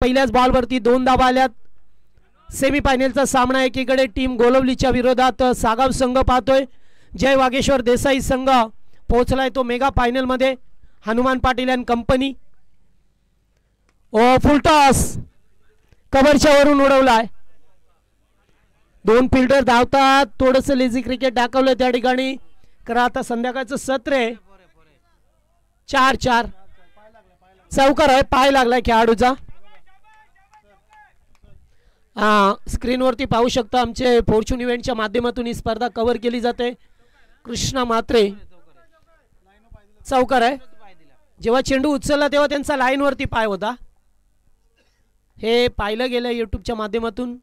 पहिल्याच बॉलवरती 2 धावा आल्यात. सेमीफायनलचा सामना एकीकडे टीम गोलवलीच्या विरोधात सागाव संघ पाहतोय. जय वागेश्वर देसाई संघ पोहोचलाय तो मेगा फायनल मध्ये. Hanuman Patil and company. Full toss कव्हरच्या वरून उडवलाय. 2 फिल्डर धावतात. थोडंसं लेझी क्रिकेट दाखवलं त्या ठिकाणी. कारण आता संध्याकाळचं सत्र आहे. 4-4 चौकार आहे. पाय लागलाय खेळाडूचा. स्क्रीनवरती पाहू शकता आमचे फॉर्च्यून इव्हेंटच्या माध्यमातून ही स्पर्धा कव्हर केली जाते. कृष्णा म्हात्रे चौकार आहे. जेव्हा चेंडू उचलला तेव्हा त्यांचा लाईनवरती पाय होता. हे पाहिलं गेलं यूट्यूबच्या माध्यमातून.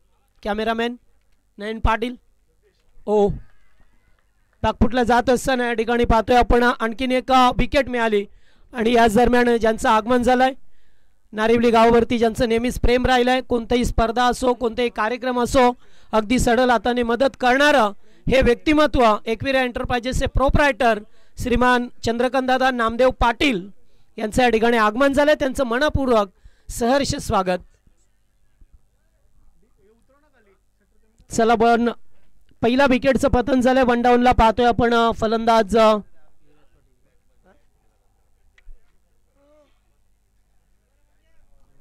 कॅमेरामॅन नयन पाटील. बॅकफुटला जात असताना या ठिकाणी पाहतोय आपण आणखीन एक विकेट मिळाली. आणि याच दरम्यान ज्यांचं आगमन झालंय नारिवली गावावरती, ज्यांचं नेहमीच प्रेम राहिलंय, कोणताही स्पर्धा असो कोणताही कार्यक्रम असो अगदी सडल हाताने मदत करणारं हे व्यक्तिमत्व एकविरा एंटरप्राइजेसचे प्रोप्रायटर श्रीमान चंद्रकांतदादा नामदेव पाटील यांचं या ठिकाणी आगमन झालंय. त्यांचं मनपूर्वक सहर्ष स्वागत. चला पण पहिला विकेटचं पतन झालंय. 1 डाऊनला पाहतोय आपण फलंदाज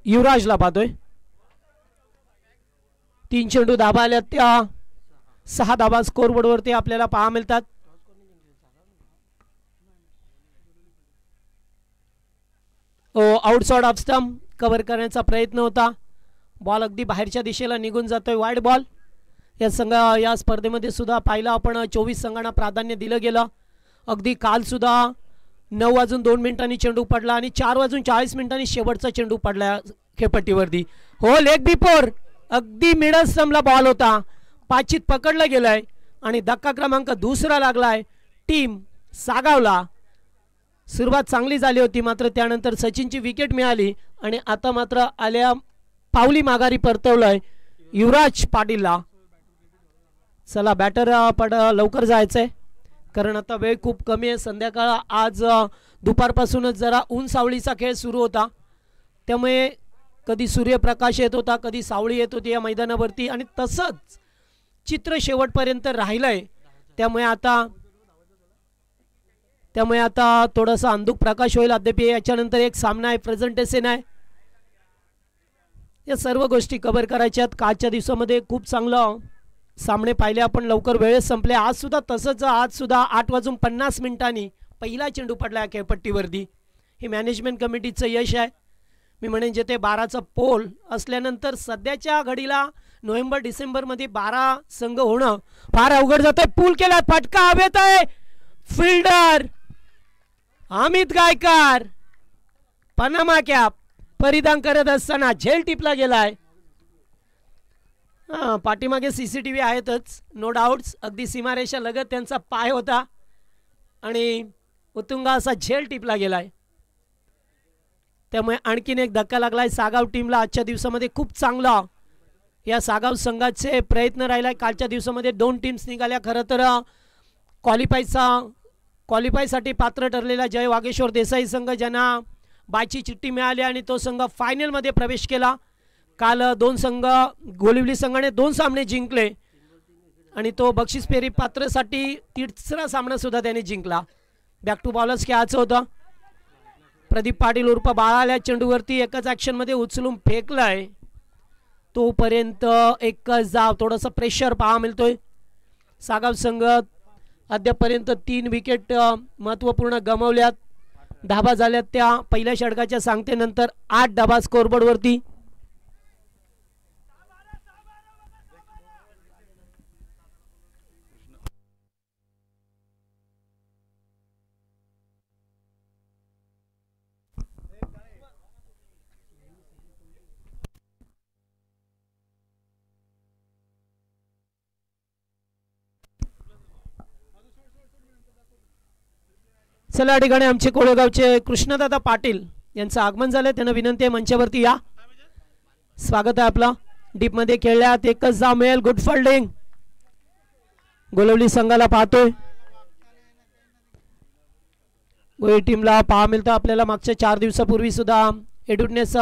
युवराजला पाहतोय. 3 चेंडू धाबा आल्यात त्या 6 धाबा स्कोरबोर्ड वरती आपल्याला पाहा मिळतात. आउटसाइड ऑफ स्टंप कव्हर करण्याचा प्रयत्न होता. बॉल अगदी बाहेरच्या दिशेला निघून जातोय. Wide ball. या या स्पर्धेमध्ये सुद्धा पाहिलं आपण 24 संघांना प्राधान्य दिलं गेलं. अगदी काल सुद्धा 9:02 चेंडू पडला आणि 4:40 शेवटचा चेंडू पडला खेळपट्टीवरती. लेग बिफोर अगदी मिडल स्टंपला बॉल होता. पाचित पकडला गेलाय आणि धक्का क्रमांक 2 लागलाय टीम सागावला. सुरुवात चांगली झाली होती मात्र त्यानंतर सचिनची विकेट मिळाली आणि आता मात्र आल्या पावली माघारी परतवलंय युवराज पाटीलला. चला बॅटर लवकर जायचंय कारण आता वेळ खूप कमी आहे. संध्याकाळ आज दुपारपासूनच जरा ऊन सावळीचा खेळ सुरू होता त्यामुळे कधी सूर्यप्रकाश येत होता कधी सावळी येत होती या मैदानावरती आणि तसंच चित्र शेवटपर्यंत राहिलंय. त्यामुळे आता थोडासा अंधुक प्रकाश होईल. अद्याप याच्यानंतर एक सामना आहे, प्रेझेंटेशन आहे. या सर्व गोष्टी कव्हर करायच्यात. कालच्या दिवसामध्ये खूप चांगलं सामने पाहिले आपण. लवकर वेळेत संपले. आज सुद्धा तसंच. आज सुद्धा 8:50 पहिला चेंडू पडला खेळपट्टीवरती. हे मॅनेजमेंट कमिटीचं यश आहे. मी म्हणेन जेथे 12चा पोल असल्यानंतर सध्याच्या घडीला नोव्हेंबर डिसेंबरमध्ये 12 संघ होणं फार अवघड जातंय. पूल केला. फटका हवेत आहे. फिल्डर अमित गायकार पनामा कॅप परिधान करत असताना झेल टिपला गेलाय. पाठीमागे सीसीटीव्ही आहेतच नो डाऊट्स. अगदी सीमारेषा लगत त्यांचा पाय होता आणि उत्तुंग असा झेल टिपला गेलाय. त्यामुळे आणखीन एक धक्का लागलाय सागाव टीमला. आजच्या दिवसामध्ये खूप चांगला या सागाव संघाचे प्रयत्न राहिलाय. कालच्या दिवसामध्ये 2 टीम्स निघाल्या. खरं तर क्वालिफायसाठी पात्र ठरलेला जय वागेश्वर देसाई संघ ज्यांना बायची चिठ्ठी मिळाली आणि तो संघ फायनलमध्ये प्रवेश केला. काल 2 संघ गोलिवली संघाने 2 सामने जिंकले आणि तो बक्षीस फेरी पात्रसाठी 3रा सामना सुद्धा त्याने जिंकला. बॅक टू बॉलर्स खेळायचं होतं. प्रदीप पाटील उर्फ बाळाल्या चेंडूवरती एकाच ॲक्शनमध्ये उचलून फेकलाय. तोपर्यंत एकच धाव. थोडंसं प्रेशर पाहा मिळतोय. सागाव संघ अद्यापर्यंत 3 विकेट महत्त्वपूर्ण गमावल्यात. धाबा झाल्यात त्या पहिल्या षटकाच्या सांगतेनंतर 8 धाबा स्कोरबोर्डवरती. चला या ठिकाणी आमचे कोळेगावचे कृष्णदादा पाटील यांचं आगमन झालंय. त्यांना विनंती आहे मंचावरती या. स्वागत आहे आपला. डीप मध्ये खेळल्यात. एकच धाव मिळेल. गुड फिल्डिंग गोलवली संघाला पाहतोय. गोळी टीमला पाहा मिळतं आपल्याला. मागच्या 4 दिवसापूर्वी सुद्धा एडुटनेस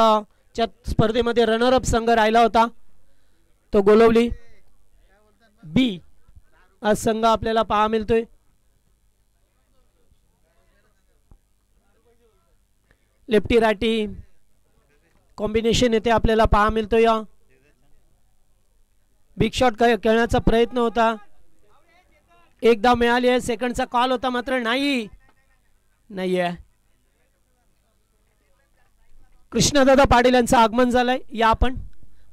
च्या स्पर्धेमध्ये रनर अप संघ राहिला होता तो गोलवली बी आज संघ आपल्याला पाहा मिळतोय. लेफ्टी रायटी कॉम्बिनेशन येथे आपल्याला पाहा मिळतोय. बिग शॉट खेळण्याचा प्रयत्न होता, एकदा मिळाली आहे, सेकंडचा कॉल होता मात्र नाही आहे. कृष्णदादा पाटील यांचं आगमन झालंय. या आपण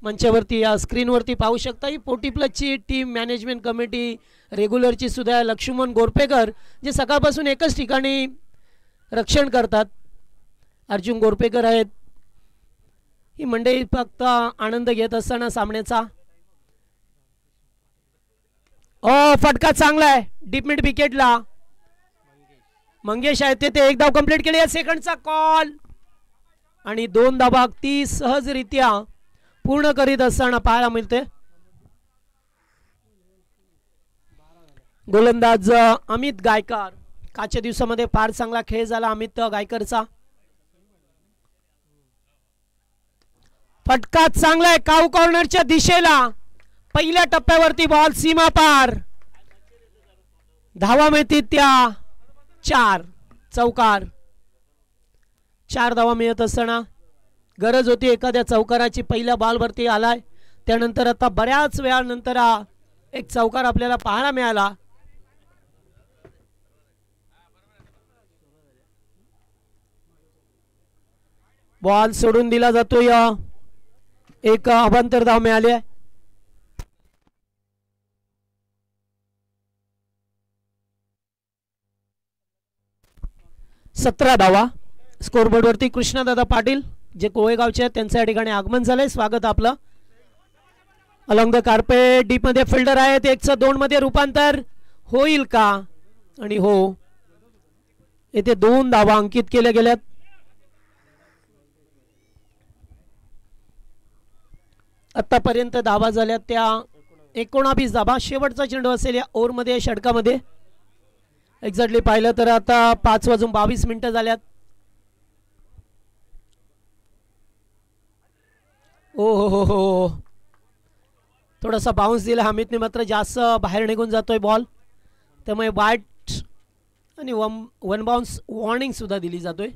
मंचावरती या स्क्रीनवरती पाहू शकता. ही 40+ टीम मॅनेजमेंट कमिटी रेग्युलरची सुद्धा लक्ष्मण गोरपेकर जे सकाळपासून एकच ठिकाणी रक्षण करतात. अर्जुन गोरपेकर आहेत. ही मंडळी फक्त आनंद घेत असताना सामन्याचा. फटका चांगला आहे डीप मिड विकेटला. मंगेश आहेत ते एक धाव कंप्लीट केली आहे. सेकंडचा कॉल आणि 2 धावा ती सहजरित्या पूर्ण करीत असताना पाहायला मिळते. गोलंदाज अमित गायकर. कालच्या दिवसामध्ये फार चांगला खेळ झाला अमित गायकरचा. फटका चांगला आहे काऊ कॉर्नरच्या दिशेला. पहिल्या टप्प्यावरती बॉल सीमा पार. धावा मिळतील त्या 4. चौकार 4 धावा मिळत असताना गरज होती एखाद्या चौकाराची. पहिल्या बॉलवरती आलाय त्यानंतर आता बऱ्याच वेळानंतर एक चौकार आपल्याला पाहायला मिळाला. बॉल सोडून दिला जातोय. एक अवांतर धाव मिळाली आहे. 17 धावा स्कोरबोर्ड वरती. कृष्णदादा पाटील जे कोळेगावचे आहेत त्यांच्या ठिकाणी आगमन झालंय. स्वागत आपलं. अलॉंग द कार्पेट डीप मध्ये फिल्डर आहेत. 1-2 मध्ये रूपांतर होईल का? आणि हो, येथे 2 धावा अंकित केल्या गेल्यात. आतापर्यंत धावा झाल्या त्या 19 धावा. शेवटचा चेंडू असेल या ओव्हरमध्ये षटकामध्ये. एक्झॅक्टली पाहिलं तर आता 5:22 झाल्यात. हो थोडासा बाउन्स दिला अमितने मात्र जास्त बाहेर निघून जातोय बॉल. त्यामुळे वाईट आणि 1 बाउन्स वॉर्निंग सुद्धा दिली जातोय.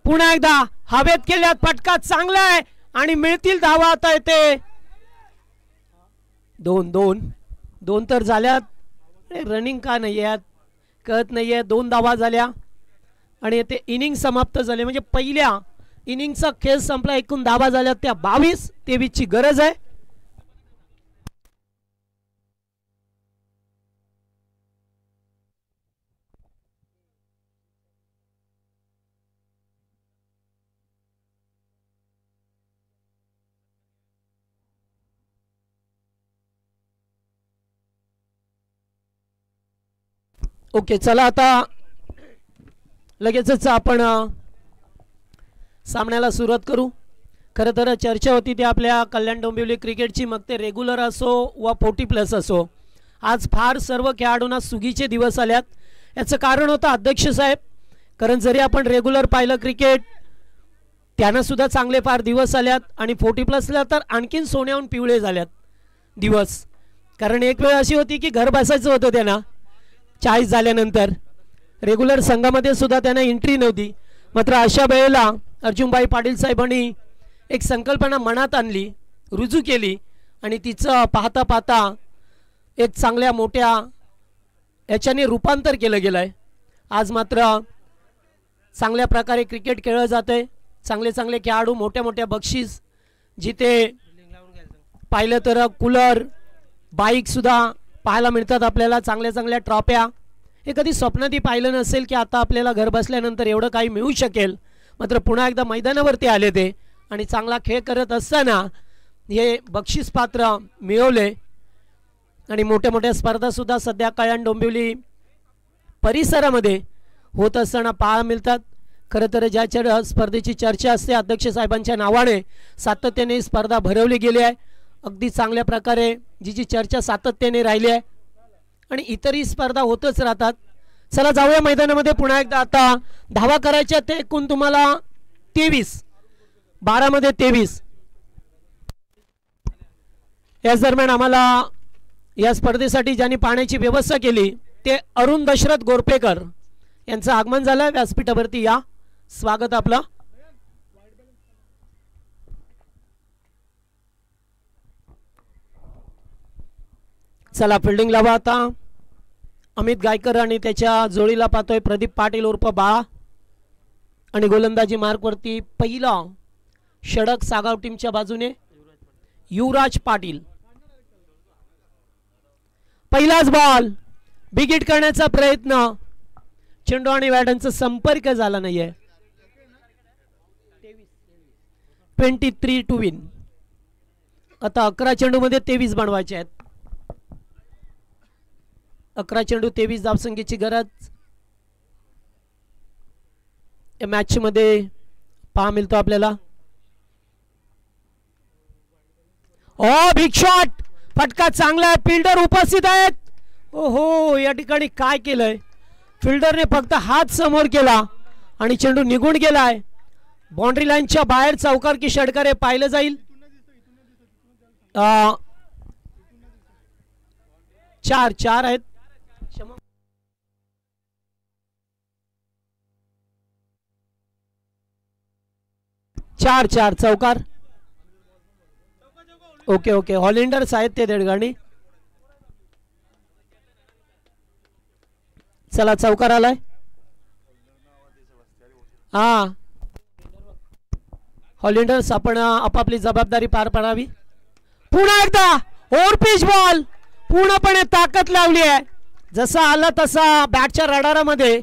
पुन्हा एकदा हवेत केल्यात. फटका चांगला आहे आणि मिळतील धावा आता येते. 2 तर झाल्यात. रनिंग का नाही यात कळत नाहीये. 2 धावा झाल्या आणि येथे इनिंग समाप्त झाली. म्हणजे पहिल्या इनिंगचा खेळ संपला. एकूण धावा झाल्या त्या 22-23 ची गरज आहे. ओके चला आता लगेचच आपण सामन्याला सुरुवात करू. खरं तर चर्चा होती ती आपल्या कल्याण डोंबिवली क्रिकेटची, मग ते रेग्युलर असो व 40+ असो. आज फार सर्व खेळाडूंना सुगीचे दिवस आल्यात. याचं कारण होतं अध्यक्ष साहेब. कारण जरी आपण रेग्युलर पाहिलं क्रिकेट त्यांना सुद्धा चांगले फार दिवस आल्यात आणि 40+ला तर आणखीन सोन्याहून पिवळे झाल्यात दिवस. कारण एक वेळ अशी होती की घर बसायचं होतं त्यांना 40 झाल्यानंतर. रेग्युलर संघामध्ये सुद्धा त्यांना एंट्री नव्हती. मात्र अशा वेळेला अर्जुनभाई पाटील साहेबांनी एक संकल्पना मनात आणली, रुजू केली आणि तिचं पाहता पाहता एक चांगल्या मोठ्या याच्याने रूपांतर केलं गेलं आहे. आज मात्र चांगल्या प्रकारे क्रिकेट खेळलं जातंय. चांगले चांगले खेळाडू, मोठ्या मोठ्या बक्षीस, जिथे पाहिलं तर कूलर, बाईक सुद्धा पाहायला मिळतात आपल्याला. चांगल्या चांगल्या ट्रॉफ्या. हे कधी स्वप्नातही पाहिलं नसेल की आता आपल्याला घर बसल्यानंतर एवढं काही मिळू शकेल. मात्र पुन्हा एकदा मैदानावरती आले ते आणि चांगला खेळ करत असताना हे बक्षीस पात्र मिळवले. आणि मोठ्या मोठ्या स्पर्धा सुद्धा सध्या कल्याण डोंबिवली परिसरामध्ये होत असताना पाहायला मिळतात. खरं तर ज्या स्पर्धेची चर्चा असते अध्यक्ष साहेबांच्या नावाने सातत्याने स्पर्धा भरवली गेली आहे. अगदी चांगल्या प्रकारे जी चर्चा सातत्याने राहिली आहे आणि इतरही स्पर्धा होतच राहतात. चला जाऊया मैदानामध्ये पुन्हा एकदा. आता धावा करायच्या ते एकूण तुम्हाला 23, 12 मध्ये 23. याच दरम्यान आम्हाला या स्पर्धेसाठी ज्यांनी पाण्याची व्यवस्था केली ते अरुण दशरथ गोरपेकर यांचं आगमन झालं व्यासपीठावरती. या स्वागत आपलं. चला फिल्डिंग लावा आता. अमित गायकर आणि त्याच्या जोडीला पाहतोय प्रदीप पाटील उर्फ बाळा. आणि गोलंदाजी मार्कवरती पहिला षडक सागाव टीमच्या बाजूने युवराज पाटील. पहिलाच बॉल बिग हिट करण्याचा प्रयत्न. चेंडू आणि बॅटचा संपर्क झाला नाहीये. 23 टू विन. आता 11 चेंडू मध्ये 23 बनवायचे आहेत. 11 चेंडू 23 धावसंख्येची गरज या मॅच मध्ये पहा मिळतो आपल्याला. ओ बिग शॉट. फटका चांगला आहे. फिल्डर उपस्थित आहेत. ओहो या ठिकाणी काय केलंय फिल्डरने. फक्त हात समोर केला आणि चेंडू निघून गेलाय. बाउंड्री लाईनच्या बाहेर चौकार की षटकार हे पाहिलं जाईल. 4 आहेत. 4 चौकार. ओके ओके हॉलिंडर्स आहेत ते देडगाणी. चला चौकार आलाय. हा हॉलिंडर्स आपण आपापली जबाबदारी पार पाडावी. पुन्हा एकदा ओव्हर पिच बॉल. पूर्णपणे ताकद लावली आहे. जसा आला तसा बॅटच्या रडारामध्ये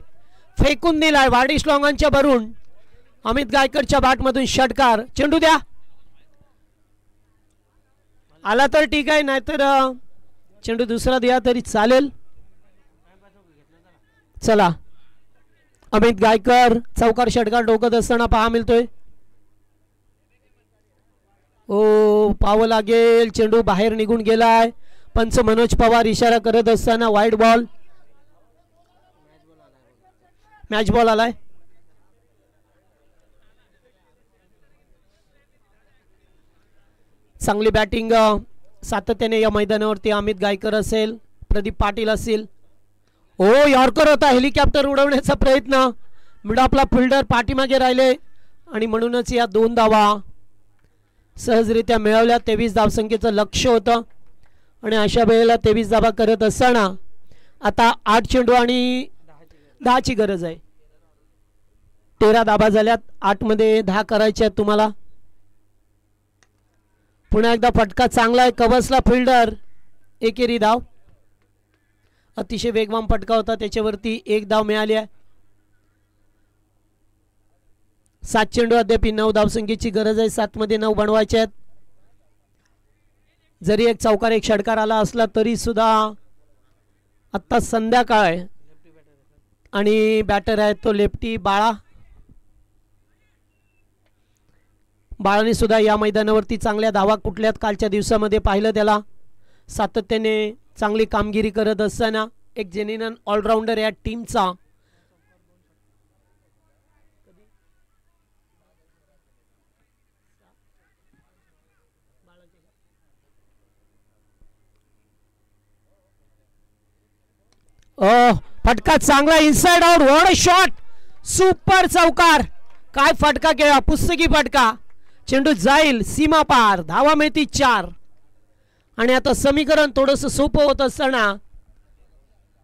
फेकून दिलाय. वाडी श्लॉंगांच्या भरून अमित गायकरच्या बॅटमधून षटकार. चेंडू द्या. आला तर ठीक आहे नाहीतर चेंडू दुसरा द्या तरी चालेल. चला अमित गायकर चौकार षटकार डोकत असताना पहा मिळतोय. ओ पाहावं लागेल. चेंडू बाहेर निघून गेलाय. पंच मनोज पवार इशारा करत असताना वाईड बॉल. मॅच बॉल आलाय. चांगली बॅटिंग सातत्याने या मैदानावरती अमित गायकर असेल प्रदीप पाटील असेल. ओ यॉर्कर होता. हेलिकॉप्टर उडवण्याचा प्रयत्न. मिड आपला फिल्डर पाठीमागे राहिले आणि म्हणूनच या 2 धावा सहजरित्या मिळवल्या. 23 धावसंख्येचं लक्ष होतं आणि अशा वेळेला 23 धावा करत असताना आता 8 चेंडू आणि 10 ची गरज आहे. 13 धावा झाल्यात. 8 मध्ये 10 करायचे आहेत तुम्हाला. पुन्हा एकदा फटका चांगला आहे. कवसला फिल्डर. एकेरी धाव. अतिशय वेगवान फटका होता. त्याच्यावरती 1 धाव मिळाली आहे. 7 चेंडू अद्याप 9 धावसंख्येची गरज आहे. 7 मध्ये 9 बनवायचे आहेत. जरी एक चौकार एक षटकार आला असला तरी सुद्धा आता संध्याकाळ आहे आणि बॅटर आहे तो लेफ्टी बाळा. बाळाने सुद्धा या मैदानावरती चांगल्या धावा कुठल्यात कालच्या दिवसामध्ये पाहिलं त्याला. सातत्याने चांगली कामगिरी करत असताना एक जेन्युइन ऑलराऊंडर या टीमचा. फटका चांगला inside out. What a shot. Super चौकार. काय फटका केला. पुस्तकी फटका. चेंडू जाईल सीमा पार. धावा मिळती 4 आणि आता समीकरण थोडस सोपं होत असताना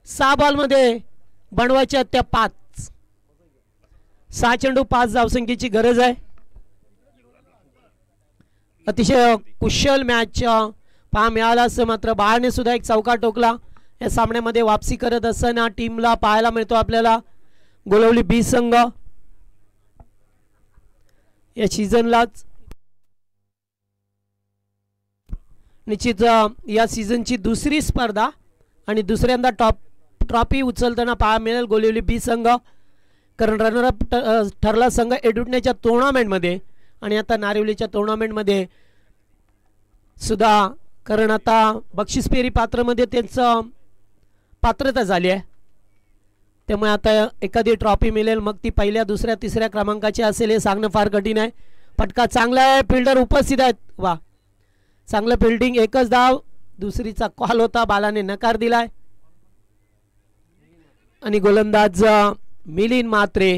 6 बॉल मध्ये बनवायच्या त्या 5. 6 चेंडू 5 धावसंख्येची गरज आहे. अतिशय कुशल मॅच पहा मिळाला असं. मात्र बाळाने सुद्धा एक चौकार टोकला. या सामन्यामध्ये वापसी करत असताना टीमला पाहायला मिळतो आपल्याला गोलवली बी संघ. या सीझनलाच निश्चित या सीझनची दुसरी स्पर्धा आणि दुसऱ्यांदा ट्रॉफी उचलताना पाहायला मिळेल गोलिवली बी संघ. कारण रनरअप ठरला संघ एडुटण्याच्या टुर्नामेंटमध्ये आणि आता नारिवलीच्या टुर्नामेंटमध्ये सुद्धा. कारण आता बक्षीस फेरी पात्रमध्ये त्यांचं पात्रता झाली आहे त्यामुळे आता एखादी ट्रॉफी मिळेल, मग ती पहिल्या दुसऱ्या तिसऱ्या क्रमांकाची असेल हे सांगणं फार कठीण आहे. फटका चांगला आहे, फिल्डर उपस्थित आहेत. वा, चांगलं फिल्डिंग. एकच धाव, दुसरीचा कॉल होता, बालाने नकार दिलाय. आणि गोलंदाज मिलिंद म्हात्रे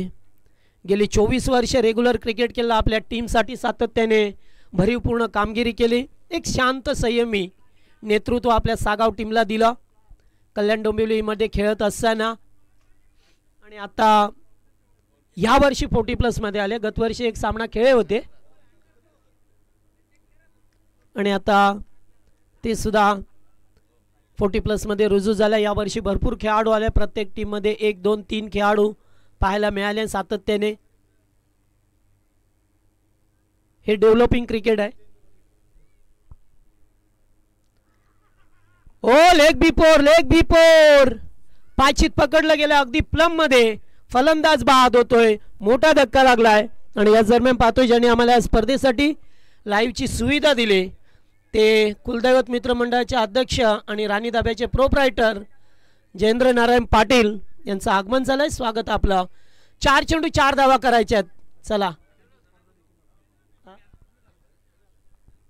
गेली 24 वर्ष रेग्युलर क्रिकेट केलं, आपल्या टीमसाठी सातत्याने भरीवपूर्ण कामगिरी केली. एक शांत संयमी नेतृत्व आपल्या सागाव टीमला दिलं कल्याण डोंबिवलीमध्ये खेळत असताना. आणि आता या वर्षी 40+ मध्ये आले. गतवर्षी एक सामना खेळले होते आणि आता ते सुद्धा 40+ मध्ये रुजू झाल्या. यावर्षी भरपूर खेळाडू आले, प्रत्येक टीम मध्ये 1 2 3 खेळाडू पाहायला मिळाले सातत्याने. हे डेव्हलपिंग क्रिकेट आहे. ओ लेग बिफोर पाचित पकडलं गेलं अगदी प्लम मध्ये. फलंदाज बाद होतोय, मोठा धक्का लागलाय. आणि या दरम्यान पाहतोय ज्यांनी आम्हाला या स्पर्धेसाठी लाईव्हची सुविधा दिली ते कुलदैवत मित्र मंडळाचे अध्यक्ष आणि राणी दाब्याचे प्रोप्रायटर जयेंद्र नारायण पाटील यांचं आगमन झालंय. स्वागत आपलं. 4 चेंडू 4 धावा करायच्यात. चला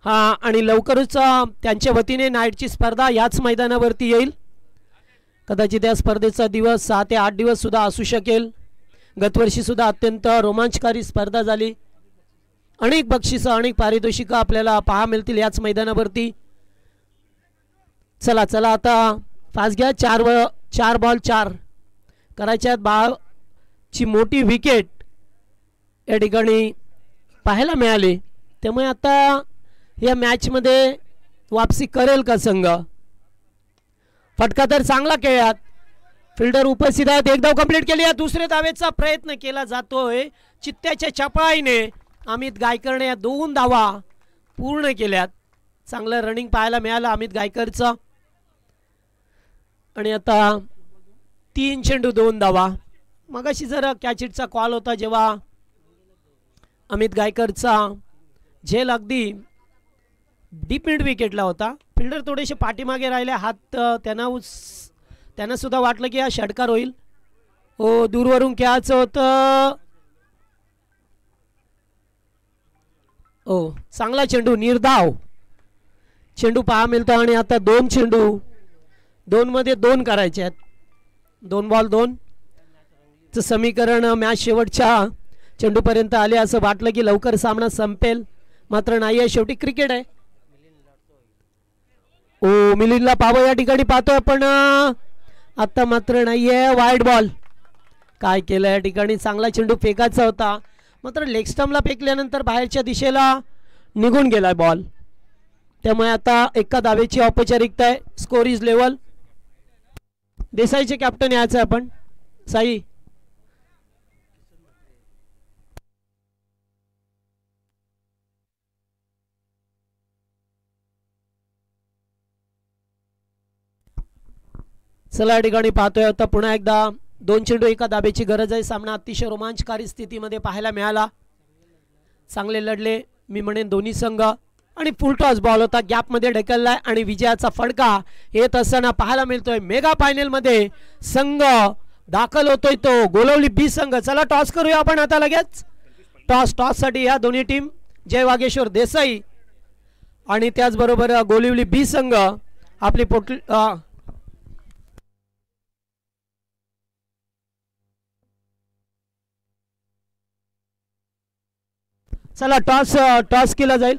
हा, आणि लवकरच त्यांच्या वतीने नाईटची स्पर्धा याच मैदानावरती येईल. कदाचित या स्पर्धेचा दिवस 6 ते 8 दिवस सुद्धा असू शकेल. गतवर्षी सुद्धा अत्यंत रोमांचकारी स्पर्धा झाली. अनेक बक्षिसं, अनेक पारितोषिकं आपल्याला पाहा मिळतील याच मैदानावरती. चला चला आता फास्ट घ्या. 4 बॉल 4 करायच्यात. बाळची मोठी विकेट या ठिकाणी पाहायला मिळाली. त्यामुळे आता या मॅच मध्ये वापसी करेल का संघ. फटका तर चांगला खेळात, फिल्डर उपस्थित आहेत. एक धाव कंप्लीट केली. दुसऱ्या धावेचा प्रयत्न केला जातोय. चित्त्याच्या चपळाईने अमित गायकरने या 2 धावा पूर्ण केल्यात. चांगलं रनिंग पाहायला मिळालं अमित गायकरचं. आणि आता 3 चेंडू 2 धावा. मगाशी जरा कॅचिटचा कॉल होता जेव्हा अमित गायकरचा झेल अगदी डीप मिड विकेटला होता. फिल्डर थोडेसे पाठीमागे राहिले. हात त्यांना सुद्धा वाटलं की हा षटकार होईल. हो, दूरवरून खेळायचं होतं. ओ, चांगला चेंडू, निर्धाव चेंडू पाहा मिळतो. आणि आता 2 चेंडू 2 मध्ये 2 करायचे आहेत. 2 बॉल 2 चं समीकरण मॅच शेवटच्या चेंडूपर्यंत आले. असं वाटलं की लवकर सामना संपेल, मात्र नाही आहे. शेवटी क्रिकेट आहे. ओ, मिलिंदला पाहावं या ठिकाणी पाहतोय पण आता मात्र नाहीये. Wide ball. काय केलं या ठिकाणी. चांगला चेंडू फेकायचा होता, मात्र लेग स्टंपला फेकल्यानंतर बाहेरच्या दिशेला निघून गेलाय बॉल. त्यामुळे आता एका धावेची औपचारिकता आहे. Score is level. देसाईचे कॅप्टन यायचं आपण. साई चला या ठिकाणी पाहतोय आता पुन्हा एकदा 2 चेंडू 1 धाब्याची गरज आहे. सामना अतिशय रोमांचकारी स्थितीमध्ये पाहायला मिळाला. चांगले लढले मी म्हणेन दोन्ही संघ. आणि फुल टॉस बॉल होता, गॅपमध्ये ढकललाय आणि विजयाचा फडका येत असताना पाहायला मिळतोय. मेगा फायनल मध्ये संघ दाखल होतोय तो गोलवली बी संघ. चला टॉस करूया आपण आता लगेच. टॉस साठी या दोन्ही टीम जय वागेश्वर देसाई आणि त्याचबरोबर गोलिवली बी संघ आपली चला टॉस केला जाईल.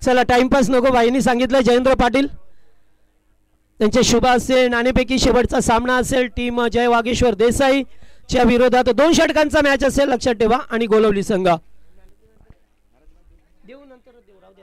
चला टाइमपास नको. भाईंनी सांगितलं जयेंद्र पाटील त्यांचे शुभ असेल. नाणेपैकी शेवटचा सामना असेल. टीम जय वागेश्वर देसाई च्या विरोधात 2 षटकांचा मॅच असेल, लक्षात ठेवा. आणि गोलवली संघ